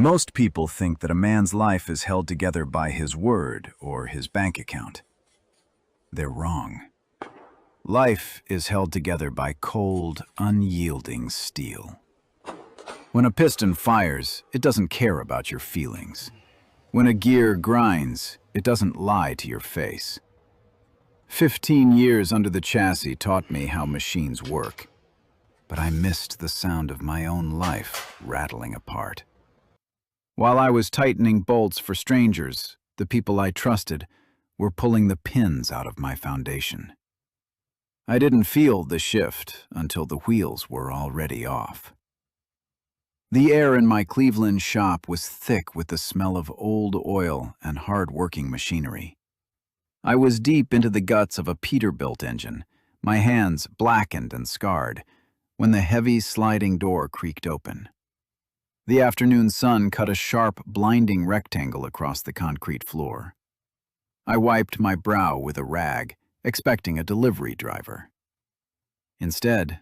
Most people think that a man's life is held together by his word or his bank account. They're wrong. Life is held together by cold, unyielding steel. When a piston fires, it doesn't care about your feelings. When a gear grinds, it doesn't lie to your face. 15 years under the chassis taught me how machines work, but I missed the sound of my own life rattling apart. While I was tightening bolts for strangers, the people I trusted were pulling the pins out of my foundation. I didn't feel the shift until the wheels were already off. The air in my Cleveland shop was thick with the smell of old oil and hard-working machinery. I was deep into the guts of a Peterbilt engine, my hands blackened and scarred, when the heavy sliding door creaked open. The afternoon sun cut a sharp, blinding rectangle across the concrete floor. I wiped my brow with a rag, expecting a delivery driver. Instead,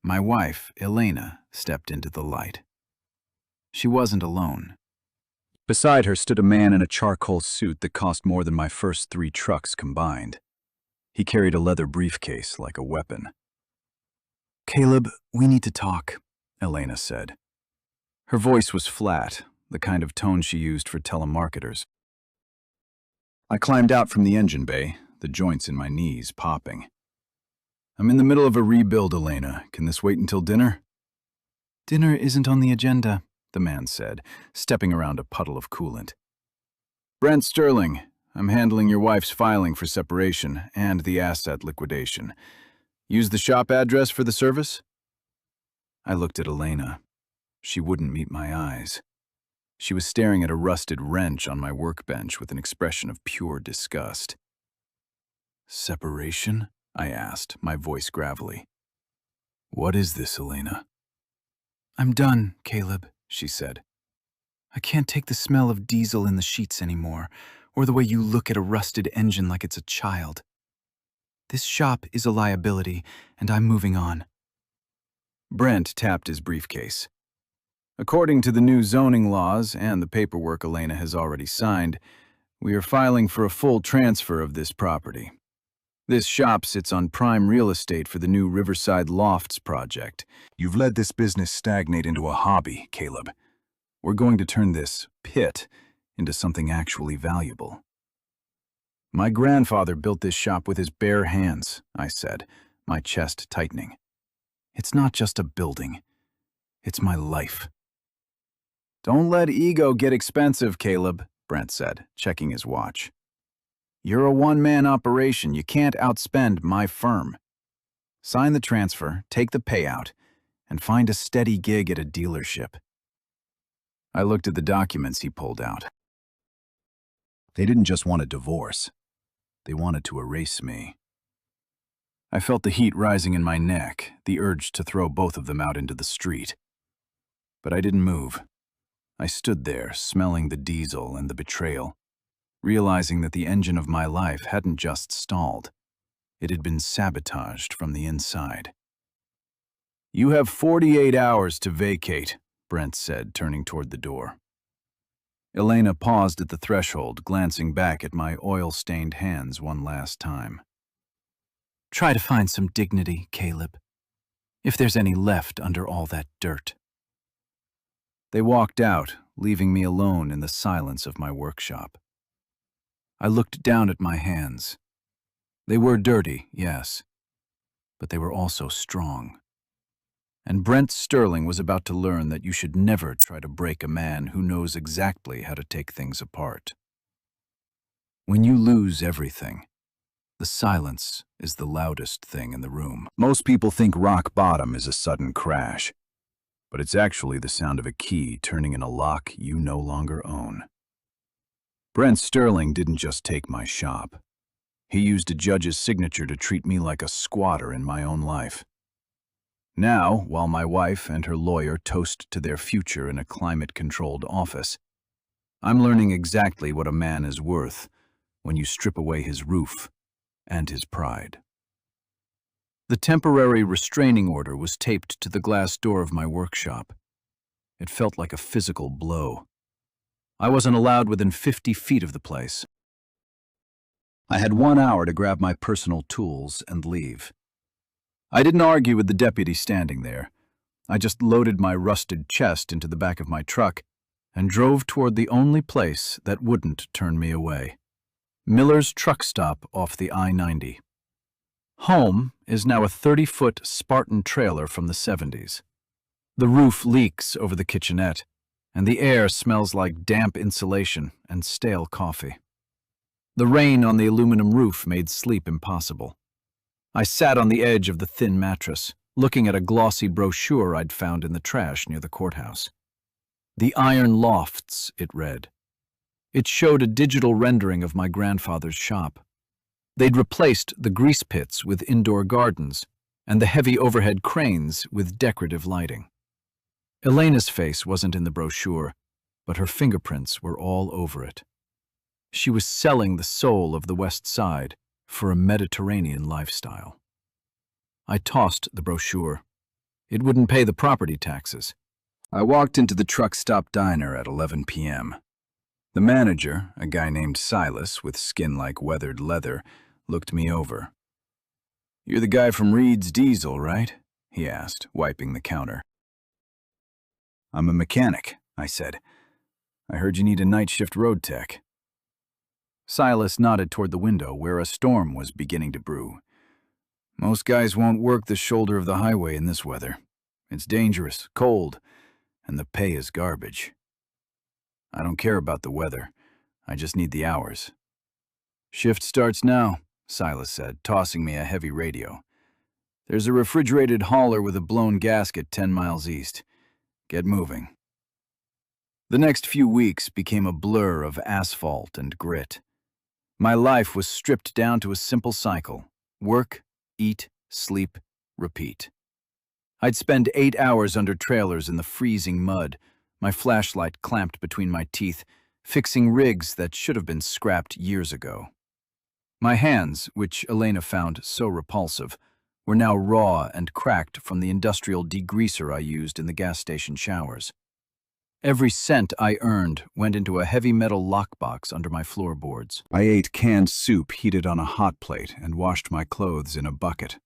my wife, Elena, stepped into the light. She wasn't alone. Beside her stood a man in a charcoal suit that cost more than my first 3 trucks combined. He carried a leather briefcase like a weapon. "Caleb, we need to talk," Elena said. Her voice was flat, the kind of tone she used for telemarketers. I climbed out from the engine bay, the joints in my knees popping. "I'm in the middle of a rebuild, Elena. Can this wait until dinner?" "Dinner isn't on the agenda," the man said, stepping around a puddle of coolant. "Brent Sterling, I'm handling your wife's filing for separation and the asset liquidation. Use the shop address for the service?" I looked at Elena. She wouldn't meet my eyes. She was staring at a rusted wrench on my workbench with an expression of pure disgust. "Separation?" I asked, my voice gravelly. "What is this, Elena?" "I'm done, Caleb," she said. "I can't take the smell of diesel in the sheets anymore, or the way you look at a rusted engine like it's a child. This shop is a liability, and I'm moving on." Brent tapped his briefcase. "According to the new zoning laws and the paperwork Elena has already signed, we are filing for a full transfer of this property. This shop sits on prime real estate for the new Riverside Lofts project. You've let this business stagnate into a hobby, Caleb. We're going to turn this pit into something actually valuable." "My grandfather built this shop with his bare hands," I said, my chest tightening. "It's not just a building. It's my life." "Don't let ego get expensive, Caleb," Brent said, checking his watch. "You're a one-man operation. You can't outspend my firm. Sign the transfer, take the payout, and find a steady gig at a dealership." I looked at the documents he pulled out. They didn't just want a divorce. They wanted to erase me. I felt the heat rising in my neck, the urge to throw both of them out into the street. But I didn't move. I stood there, smelling the diesel and the betrayal, realizing that the engine of my life hadn't just stalled. It had been sabotaged from the inside. "You have 48 hours to vacate," Brent said, turning toward the door. Elena paused at the threshold, glancing back at my oil-stained hands one last time. "Try to find some dignity, Caleb, if there's any left under all that dirt." They walked out, leaving me alone in the silence of my workshop. I looked down at my hands. They were dirty, yes, but they were also strong. And Brent Sterling was about to learn that you should never try to break a man who knows exactly how to take things apart. When you lose everything, the silence is the loudest thing in the room. Most people think rock bottom is a sudden crash, but it's actually the sound of a key turning in a lock you no longer own. Brent Sterling didn't just take my shop. He used a judge's signature to treat me like a squatter in my own life. Now, while my wife and her lawyer toast to their future in a climate-controlled office, I'm learning exactly what a man is worth when you strip away his roof and his pride. The temporary restraining order was taped to the glass door of my workshop. It felt like a physical blow, I wasn't allowed within 50 feet of the place. I had 1 hour to grab my personal tools and leave. I didn't argue with the deputy standing there. I just loaded my rusted chest into the back of my truck and drove toward the only place that wouldn't turn me away. Miller's truck stop off the I-90. Home is now a 30-foot Spartan trailer from the 70s. The roof leaks over the kitchenette, and the air smells like damp insulation and stale coffee. The rain on the aluminum roof made sleep impossible. I sat on the edge of the thin mattress, looking at a glossy brochure I'd found in the trash near the courthouse. The Iron Lofts, it read. It showed a digital rendering of my grandfather's shop. They'd replaced the grease pits with indoor gardens and the heavy overhead cranes with decorative lighting. Elena's face wasn't in the brochure, but her fingerprints were all over it. She was selling the soul of the West Side for a Mediterranean lifestyle. I tossed the brochure. It wouldn't pay the property taxes. I walked into the truck stop diner at 11 p.m. The manager, a guy named Silas with skin like weathered leather, looked me over. "You're the guy from Reed's Diesel, right?" he asked, wiping the counter. "I'm a mechanic," I said. "I heard you need a night shift road tech." Silas nodded toward the window where a storm was beginning to brew. "Most guys won't work the shoulder of the highway in this weather. It's dangerous, cold, and the pay is garbage." "I don't care about the weather. I just need the hours." "Shift starts now," Silas said, tossing me a heavy radio. "There's a refrigerated hauler with a blown gasket 10 miles east. Get moving." The next few weeks became a blur of asphalt and grit. My life was stripped down to a simple cycle: work, eat, sleep, repeat. I'd spend 8 hours under trailers in the freezing mud, my flashlight clamped between my teeth, fixing rigs that should have been scrapped years ago. My hands, which Elena found so repulsive, were now raw and cracked from the industrial degreaser I used in the gas station showers. Every cent I earned went into a heavy metal lockbox under my floorboards. I ate canned soup heated on a hot plate and washed my clothes in a bucket.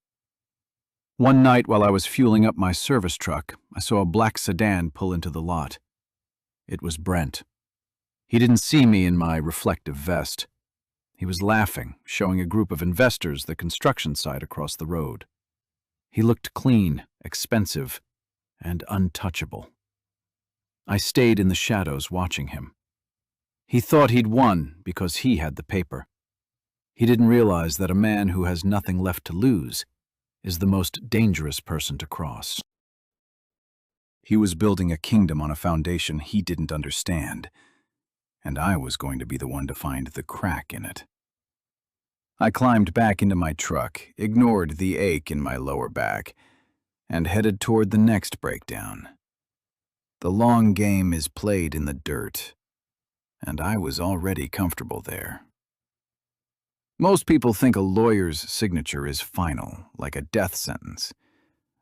One night while I was fueling up my service truck, I saw a black sedan pull into the lot. It was Brent. He didn't see me in my reflective vest. He was laughing, showing a group of investors the construction site across the road. He looked clean, expensive, and untouchable. I stayed in the shadows watching him. He thought he'd won because he had the paper. He didn't realize that a man who has nothing left to lose is the most dangerous person to cross. He was building a kingdom on a foundation he didn't understand, and I was going to be the one to find the crack in it. I climbed back into my truck, ignored the ache in my lower back, and headed toward the next breakdown. The long game is played in the dirt, and I was already comfortable there. Most people think a lawyer's signature is final, like a death sentence.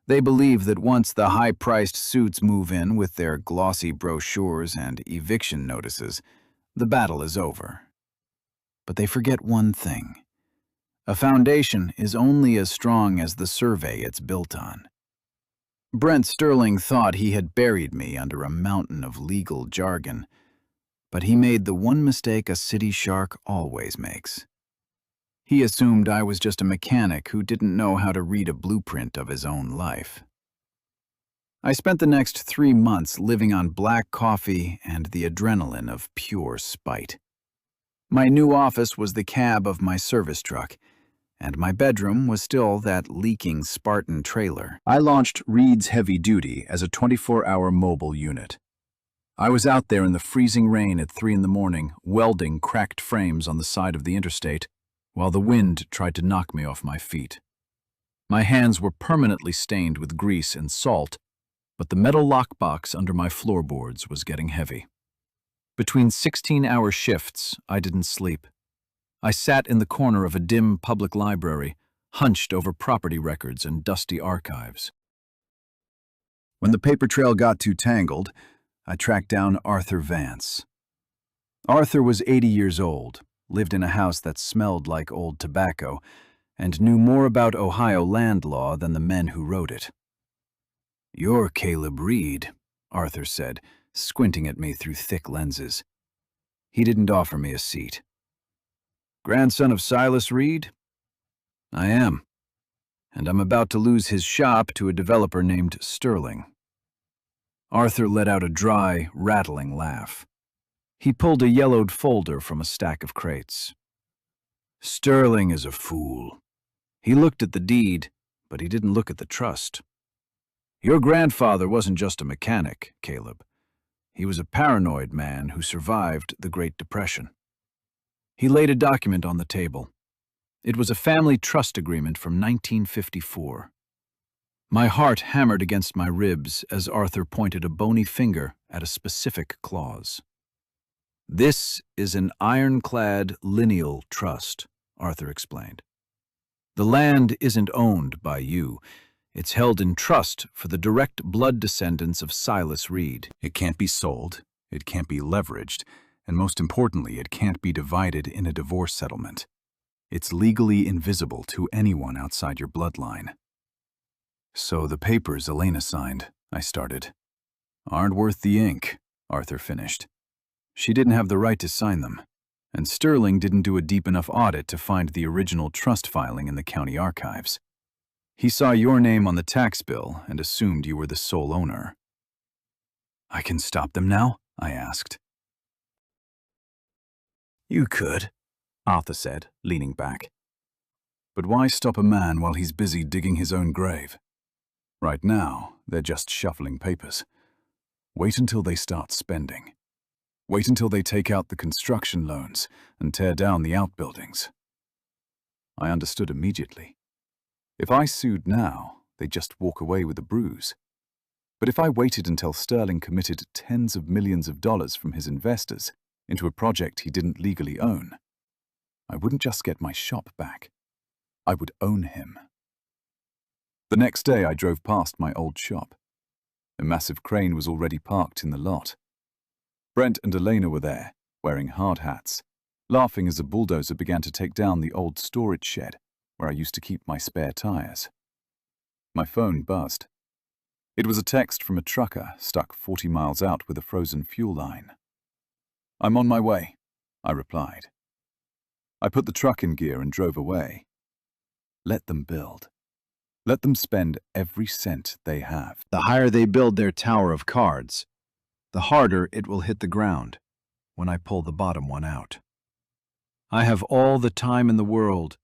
They believe that once the high-priced suits move in with their glossy brochures and eviction notices, the battle is over. But they forget one thing. A foundation is only as strong as the survey it's built on. Brent Sterling thought he had buried me under a mountain of legal jargon, but he made the one mistake a city shark always makes. He assumed I was just a mechanic who didn't know how to read a blueprint of his own life. I spent the next 3 months living on black coffee and the adrenaline of pure spite. My new office was the cab of my service truck, and my bedroom was still that leaking Spartan trailer. I launched Reed's Heavy Duty as a 24-hour mobile unit. I was out there in the freezing rain at 3 in the morning, welding cracked frames on the side of the interstate, while the wind tried to knock me off my feet. My hands were permanently stained with grease and salt, but the metal lockbox under my floorboards was getting heavy. Between 16-hour shifts, I didn't sleep. I sat in the corner of a dim public library, hunched over property records and dusty archives. When the paper trail got too tangled, I tracked down Arthur Vance. Arthur was 80 years old, lived in a house that smelled like old tobacco, and knew more about Ohio land law than the men who wrote it. "You're Caleb Reed," Arthur said, squinting at me through thick lenses. He didn't offer me a seat. "Grandson of Silas Reed?" "I am. And I'm about to lose his shop to a developer named Sterling." Arthur let out a dry, rattling laugh. He pulled a yellowed folder from a stack of crates. "Sterling is a fool. He looked at the deed, but he didn't look at the trust. Your grandfather wasn't just a mechanic, Caleb. He was a paranoid man who survived the Great Depression." He laid a document on the table. It was a family trust agreement from 1954. My heart hammered against my ribs as Arthur pointed a bony finger at a specific clause. "This is an ironclad lineal trust," Arthur explained. "The land isn't owned by you. It's held in trust for the direct blood descendants of Silas Reed. It can't be sold, it can't be leveraged, and most importantly, it can't be divided in a divorce settlement. It's legally invisible to anyone outside your bloodline." "So the papers Elena signed," I started. "Aren't worth the ink," Arthur finished. "She didn't have the right to sign them, and Sterling didn't do a deep enough audit to find the original trust filing in the county archives. He saw your name on the tax bill and assumed you were the sole owner." "I can stop them now?" I asked. "You could," Arthur said, leaning back. "But why stop a man while he's busy digging his own grave? Right now, they're just shuffling papers. Wait until they start spending. Wait until they take out the construction loans and tear down the outbuildings." I understood immediately. If I sued now, they'd just walk away with a bruise. But if I waited until Sterling committed tens of millions of dollars from his investors into a project he didn't legally own, I wouldn't just get my shop back. I would own him. The next day I drove past my old shop. A massive crane was already parked in the lot. Brent and Elena were there, wearing hard hats, laughing as a bulldozer began to take down the old storage shed where I used to keep my spare tires. My phone buzzed. It was a text from a trucker stuck 40 miles out with a frozen fuel line. "I'm on my way," I replied. I put the truck in gear and drove away. Let them build. Let them spend every cent they have. The higher they build their tower of cards, the harder it will hit the ground when I pull the bottom one out. I have all the time in the world,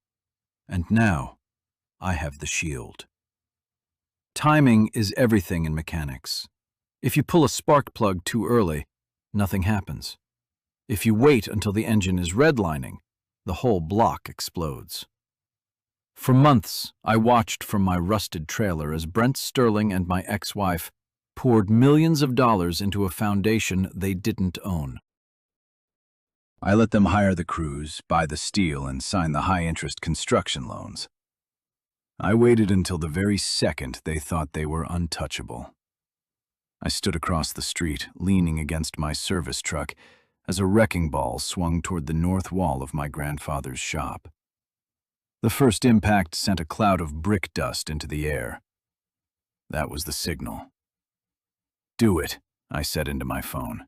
and now I have the shield. Timing is everything in mechanics. If you pull a spark plug too early, nothing happens. If you wait until the engine is redlining, the whole block explodes. For months, I watched from my rusted trailer as Brent Sterling and my ex-wife poured millions of dollars into a foundation they didn't own. I let them hire the crews, buy the steel, and sign the high-interest construction loans. I waited until the very second they thought they were untouchable. I stood across the street, leaning against my service truck, as a wrecking ball swung toward the north wall of my grandfather's shop. The first impact sent a cloud of brick dust into the air. That was the signal. "Do it," I said into my phone.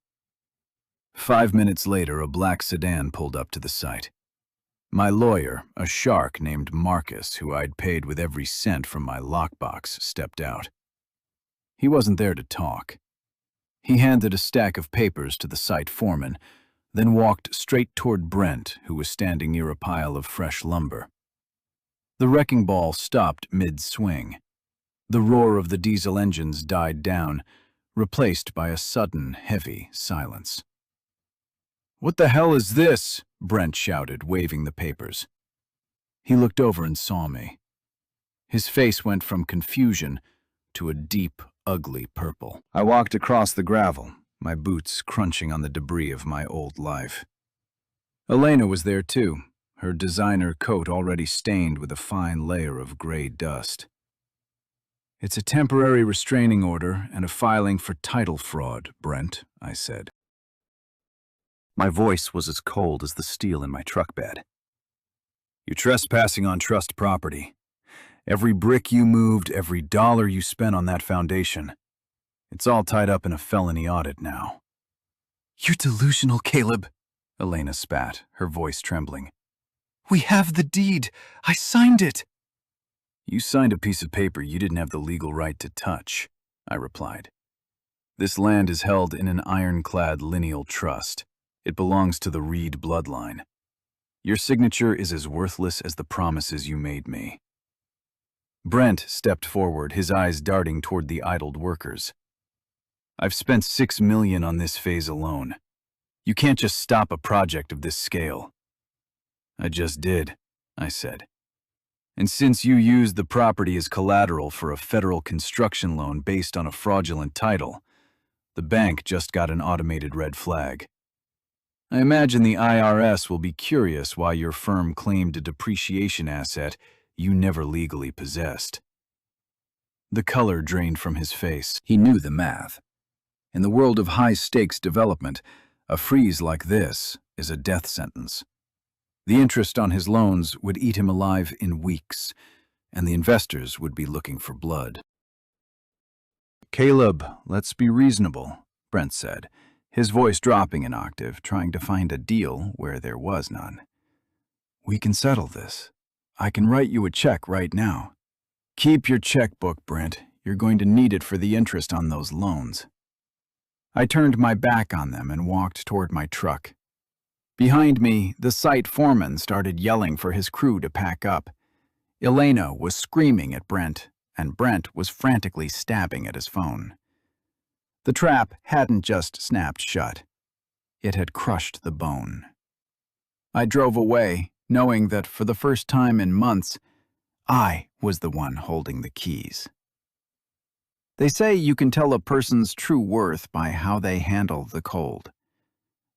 5 minutes later, a black sedan pulled up to the site. My lawyer, a shark named Marcus, who I'd paid with every cent from my lockbox, stepped out. He wasn't there to talk. He handed a stack of papers to the site foreman, then walked straight toward Brent, who was standing near a pile of fresh lumber. The wrecking ball stopped mid-swing. The roar of the diesel engines died down, replaced by a sudden, heavy silence. "What the hell is this?" Brent shouted, waving the papers. He looked over and saw me. His face went from confusion to a deep, ugly purple. I walked across the gravel, my boots crunching on the debris of my old life. Elena was there too, her designer coat already stained with a fine layer of gray dust. "It's a temporary restraining order and a filing for title fraud, Brent," I said. My voice was as cold as the steel in my truck bed. "You're trespassing on trust property. Every brick you moved, every dollar you spent on that foundation, it's all tied up in a felony audit now." "You're delusional, Caleb," Elena spat, her voice trembling. "We have the deed. I signed it." "You signed a piece of paper you didn't have the legal right to touch," I replied. "This land is held in an ironclad lineal trust. It belongs to the Reed bloodline. Your signature is as worthless as the promises you made me." Brent stepped forward, his eyes darting toward the idled workers. "I've spent $6 million on this phase alone. You can't just stop a project of this scale." "I just did," I said. "And since you used the property as collateral for a federal construction loan based on a fraudulent title, the bank just got an automated red flag. I imagine the IRS will be curious why your firm claimed a depreciation asset you never legally possessed." The color drained from his face. He knew the math. In the world of high-stakes development, a freeze like this is a death sentence. The interest on his loans would eat him alive in weeks, and the investors would be looking for blood. "Caleb, let's be reasonable," Brent said, his voice dropping an octave, trying to find a deal where there was none. "We can settle this. I can write you a check right now." "Keep your checkbook, Brent. You're going to need it for the interest on those loans." I turned my back on them and walked toward my truck. Behind me, the site foreman started yelling for his crew to pack up. Elena was screaming at Brent, and Brent was frantically stabbing at his phone. The trap hadn't just snapped shut. It had crushed the bone. I drove away, knowing that for the first time in months, I was the one holding the keys. They say you can tell a person's true worth by how they handle the cold.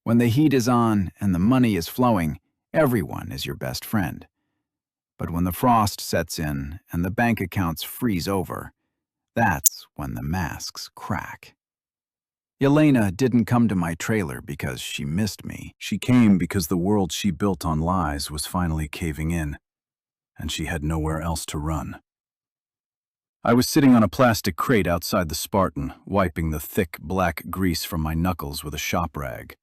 When the heat is on and the money is flowing, everyone is your best friend. But when the frost sets in and the bank accounts freeze over, that's when the masks crack. Elena didn't come to my trailer because she missed me. She came because the world she built on lies was finally caving in, and she had nowhere else to run. I was sitting on a plastic crate outside the Spartan, wiping the thick, black grease from my knuckles with a shop rag.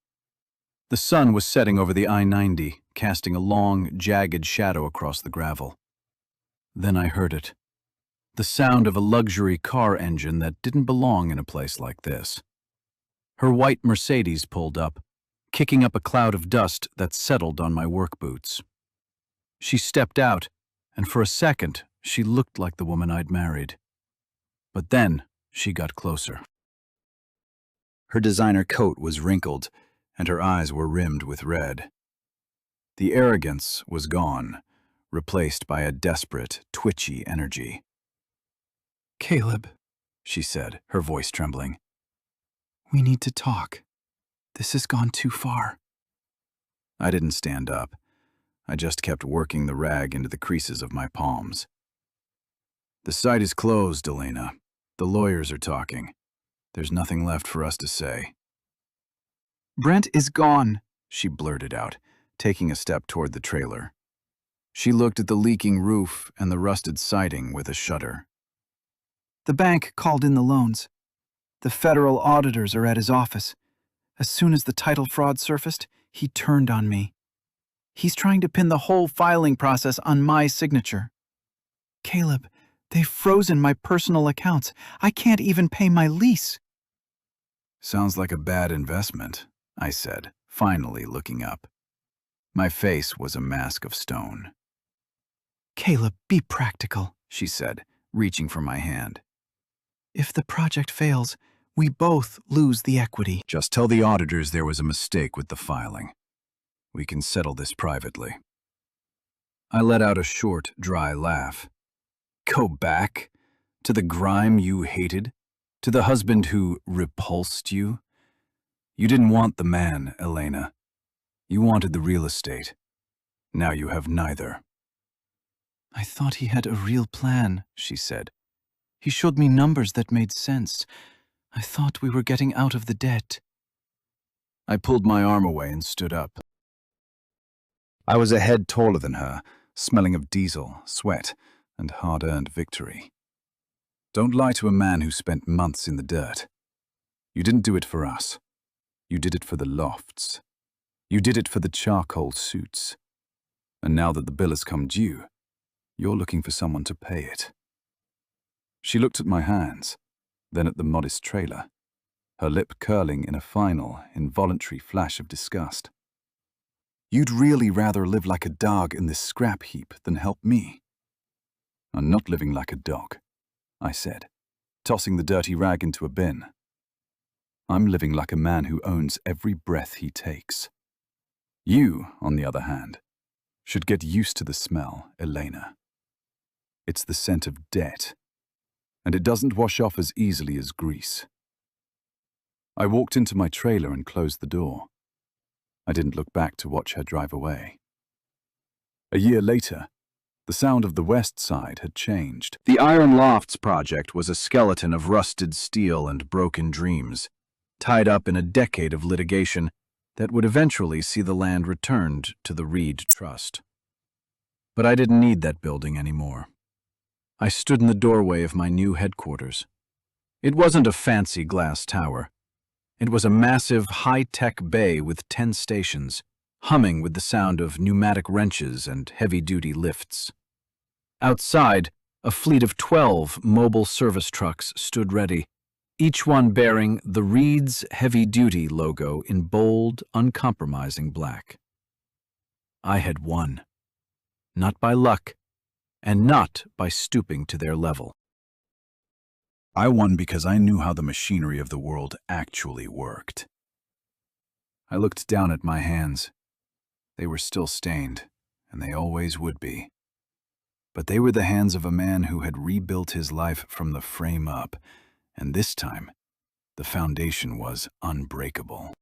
The sun was setting over the I-90, casting a long, jagged shadow across the gravel. Then I heard it. The sound of a luxury car engine that didn't belong in a place like this. Her white Mercedes pulled up, kicking up a cloud of dust that settled on my work boots. She stepped out, and for a second, she looked like the woman I'd married. But then, she got closer. Her designer coat was wrinkled, and her eyes were rimmed with red. The arrogance was gone, replaced by a desperate, twitchy energy. "Caleb," she said, her voice trembling. "We need to talk. This has gone too far." I didn't stand up. I just kept working the rag into the creases of my palms. "The site is closed, Elena. The lawyers are talking. There's nothing left for us to say." "Brent is gone," she blurted out, taking a step toward the trailer. She looked at the leaking roof and the rusted siding with a shudder. "The bank called in the loans. The federal auditors are at his office. As soon as the title fraud surfaced, he turned on me. He's trying to pin the whole filing process on my signature. Caleb, they've frozen my personal accounts. I can't even pay my lease." "Sounds like a bad investment," I said, finally looking up. My face was a mask of stone. "Caleb, be practical," she said, reaching for my hand. "If the project fails, we both lose the equity." "Just tell the auditors there was a mistake with the filing. We can settle this privately." I let out a short, dry laugh. "Go back? To the grime you hated? To the husband who repulsed you? You didn't want the man, Elena. You wanted the real estate. Now you have neither." "I thought he had a real plan," she said. "He showed me numbers that made sense. I thought we were getting out of the debt." I pulled my arm away and stood up. I was a head taller than her, smelling of diesel, sweat, and hard-earned victory. Don't lie to a man who spent months in the dirt. You didn't do it for us. You did it for the lofts. You did it for the charcoal suits. And now that the bill has come due, you're looking for someone to pay it. She looked at my hands, then at the modest trailer, her lip curling in a final, involuntary flash of disgust. You'd really rather live like a dog in this scrap heap than help me. I'm not living like a dog, I said, tossing the dirty rag into a bin. I'm living like a man who owns every breath he takes. You, on the other hand, should get used to the smell, Elena. It's the scent of debt, and it doesn't wash off as easily as grease. I walked into my trailer and closed the door. I didn't look back to watch her drive away. A year later, the sound of the West Side had changed. The Iron Lofts project was a skeleton of rusted steel and broken dreams, tied up in a decade of litigation that would eventually see the land returned to the Reed Trust. But I didn't need that building anymore. I stood in the doorway of my new headquarters. It wasn't a fancy glass tower. It was a massive, high-tech bay with 10 stations, humming with the sound of pneumatic wrenches and heavy-duty lifts. Outside, a fleet of 12 mobile service trucks stood ready, each one bearing the Reed's heavy-duty logo in bold, uncompromising black. I had won. Not by luck, and not by stooping to their level. I won because I knew how the machinery of the world actually worked. I looked down at my hands. They were still stained, and they always would be. But they were the hands of a man who had rebuilt his life from the frame up, and this time, the foundation was unbreakable.